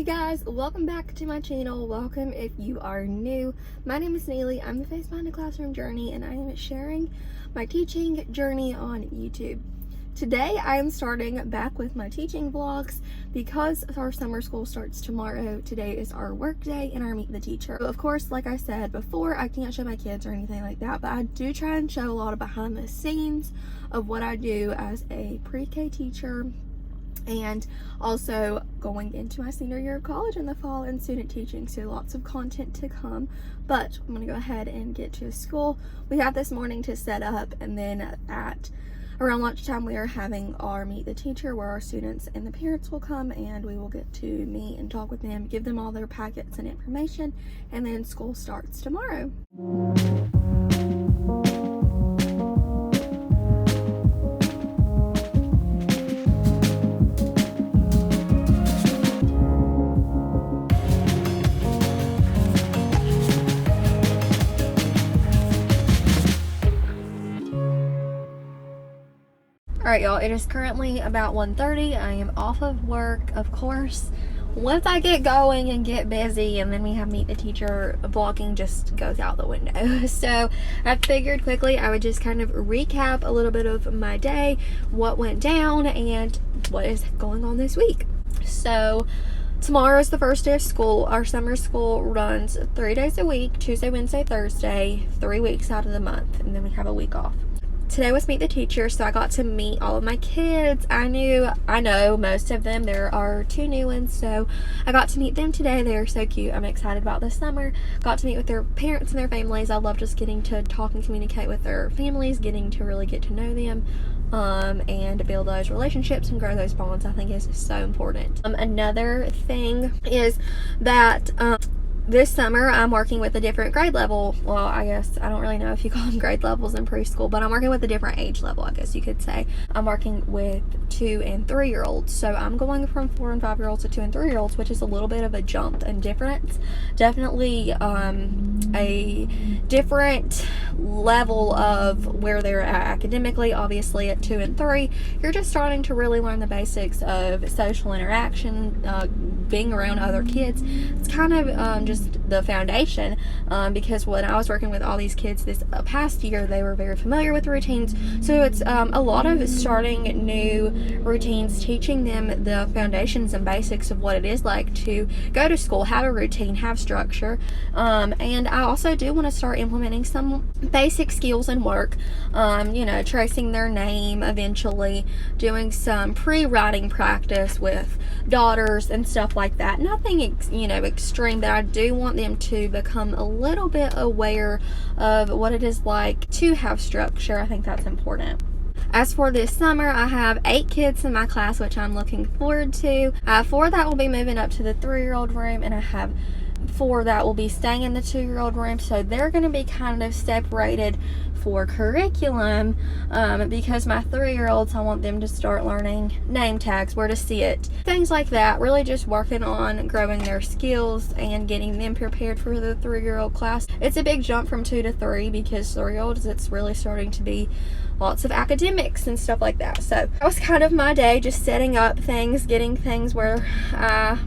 you guys, welcome back to my channel. Welcome if you are new. My name is Neely. I'm the face behind the classroom journey, and I am sharing my teaching journey on YouTube. Today I am starting back with my teaching vlogs because our summer school starts tomorrow. Today is our work day and our meet the teacher. Of course, like I said before, I can't show my kids or anything like that, but I do try and show a lot of behind the scenes of what I do as a pre-K teacher, and also going into my senior year of college in the fall and student teaching, so lots of content to come. But I'm gonna go ahead and get to school. We have this morning to set up, and then at around lunchtime we are having our meet the teacher, where our students and the parents will come and we will get to meet and talk with them, give them all their packets and information, and then school starts tomorrow. Alright y'all, it is currently about 1:30. I am off of work. Of course, once I get going and get busy and then we have meet the teacher, vlogging just goes out the window. So I figured quickly I would just kind of recap a little bit of my day, what went down, and what is going on this week. So tomorrow is the first day of school. Our summer school runs 3 days a week, Tuesday, Wednesday, Thursday, 3 weeks out of the month, and then we have a week off. Today was meet the teacher, so I got to meet all of my kids. I know most of them. There are 2 new ones, so I got to meet them today. They are so cute. I'm excited about this summer. Got to meet with their parents and their families. I love just getting to talk and communicate with their families, getting to really get to know them, and build those relationships and grow those bonds. I think is so important. Another thing is that this summer I'm working with a different grade level. Well, I guess I don't really know if you call them grade levels in preschool, but I'm working with a different age level, I guess you could say. I'm working with 2 and 3 year olds. So I'm going from 4 and 5 year olds to 2 and 3 year olds, which is a little bit of a jump and difference. Definitely a different level of where they're at academically. Obviously at 2 and 3, you're just starting to really learn the basics of social interaction, being around other kids. It's kind of just the foundation, because when I was working with all these kids this past year, they were very familiar with routines. So it's a lot of starting new routines, teaching them the foundations and basics of what it is like to go to school, have a routine, have structure. And I also do want to start implementing some basic skills in work, tracing their name, eventually doing some pre-writing practice with daughters and stuff like that. Nothing extreme, but I do want them to become a little bit aware of what it is like to have structure. I think that's important. As for this summer, I have 8 kids in my class, which I'm looking forward to. 4 that will be moving up to the 3-year-old room, and I have 4 that will be staying in the 2-year-old room. So they're going to be kind of separated for curriculum, because my 3-year-olds, I want them to start learning name tags, where to sit, things like that. Really just working on growing their skills and getting them prepared for the 3-year-old class. It's a big jump from 2 to 3, because 3-year-olds, it's really starting to be lots of academics and stuff like that. So that was kind of my day, just setting up things, getting things where I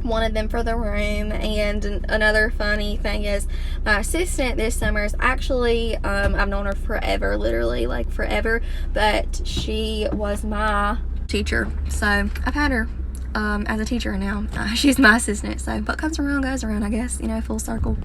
wanted them for the room. And another funny thing is my assistant this summer is actually, I've known her forever, literally like forever, but she was my teacher. So I've had her as a teacher now. She's my assistant. So what comes around goes around, I guess, full circle.